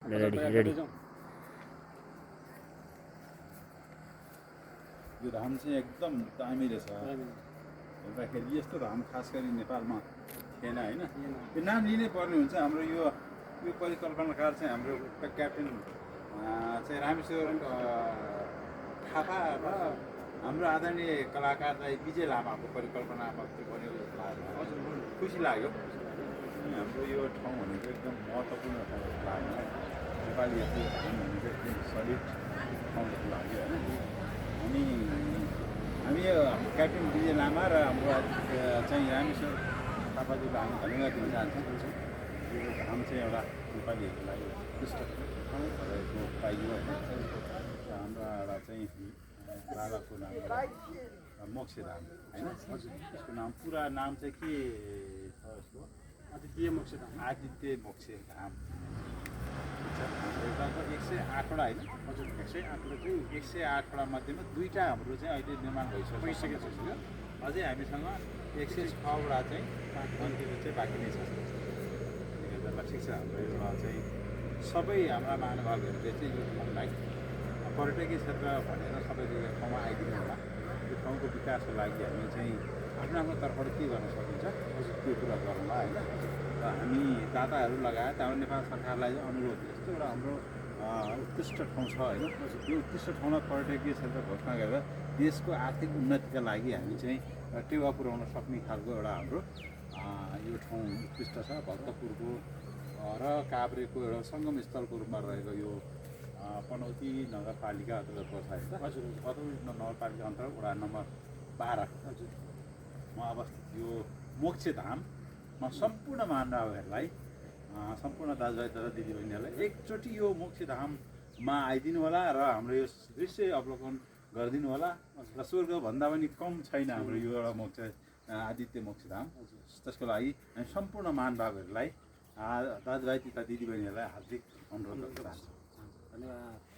Ready यो धाम चाहिँ एकदम दामी रहेछ हेर्दाखेरि यस्तो धाम खास गरी नेपालमा थिएन होइन यो नाम लिनै पर्ने हुन्छ हाम्रो यो परिकल्पनाकार चाहिँ हाम्रो क्याप्टेन चाहिँ रामेश्वर थापा र हाम्रो आदरणीय कलाकार चाहिँ विजय लामाको परिकल्पनामा बनेको जस्तो लाग्यो खुसी लाग्यो हाम्रो यो ठाउँ भनेको एकदम महत्त्वपूर्ण ठाउँ जस्तो लाग्यो नेपालीहरूको धाम भनेको एकदम सलिड ठाउँ जस्तो लाग्यो होइन अनि हामी क्याप्टेन विजय लामा र हाम्रो चाहिँ रामेश्वर थापाज्यूलाई हामी धन्यवाद दिन चाहन्छौँ यो धाम चाहिँ एउटा नेपालीहरूको लागि उत्कृष्ट भएको पाइयो होइन हाम्रो एउटा चाहिँ बाबाको नाम मोक्षधाम होइन यसको नाम पुरा नाम चाहिँ के छ यसको आदित्य मोक्षधाम हाम्रो एउटा त 108वटा होइन हजुर 108वटा चाहिँ 108वटा मध्येमा 2टा हाम्रो चाहिँ अहिले निर्माण भइसकेको छ अझै हामीसँग 106वटा चाहिँ मन्दिर चाहिँ बाँकी नै छ ठिक छ हाम्रो एउटा चाहिँ सबै हाम्रा महानुभावहरूले चाहिँ यो ठाउँलाई पर्यटकीय क्षेत्र भनेर सबैले यो ठाउँमा आइदिनु होला यो ठाउँको विकासको लागि हामी चाहिँ आफ्नो तर्फबाट के गर्न सकिन्छ त्यो कुरा गरौँला होइन र हामी दाताहरू लगायत हाम्रो नेपाल सरकारलाई अनुरोध यस्तो एउटा हाम्रो उत्कृष्ट ठाउँ छ होइन यो उत्कृष्ट ठाउँमा पर्यटकीय क्षेत्र घोषणा गरेर देशको आर्थिक उन्नतिका लागि हामी चाहिँ टेवा पुर्याउन सक्ने खालको एउटा हाम्रो यो ठाउँ उत्कृष्ट छ भक्तपुरको र काभ्रेको एउटा सङ्गम स्थलको रूपमा रहेको यो पनौती नगरपालिका अन्तर्गत पर्छ होइन हजुर पनौती नगरपालिका अन्तर्गत वडा नम्बर 12 हजुरमा अवस्थित यो मोक्षधाममा सम्पूर्ण महानुभावहरूलाई सम्पूर्ण दाजुभाइ तथा दिदीबहिनीहरूलाई एकचोटि यो मोक्षधाममा आइदिनु होला र हाम्रो यो दृश्य अवलोकन गरिदिनु होला र स्वर्गभन्दा पनि कम छैन हाम्रो यो एउटा मोक्ष आदित्य मोक्षधाम त्यसको लागि हामी सम्पूर्ण महानुभावहरूलाई दाजुभाइ तथा दिदीबहिनीहरूलाई हार्दिक अनुरोध गर्न चाहन्छु धन्यवाद।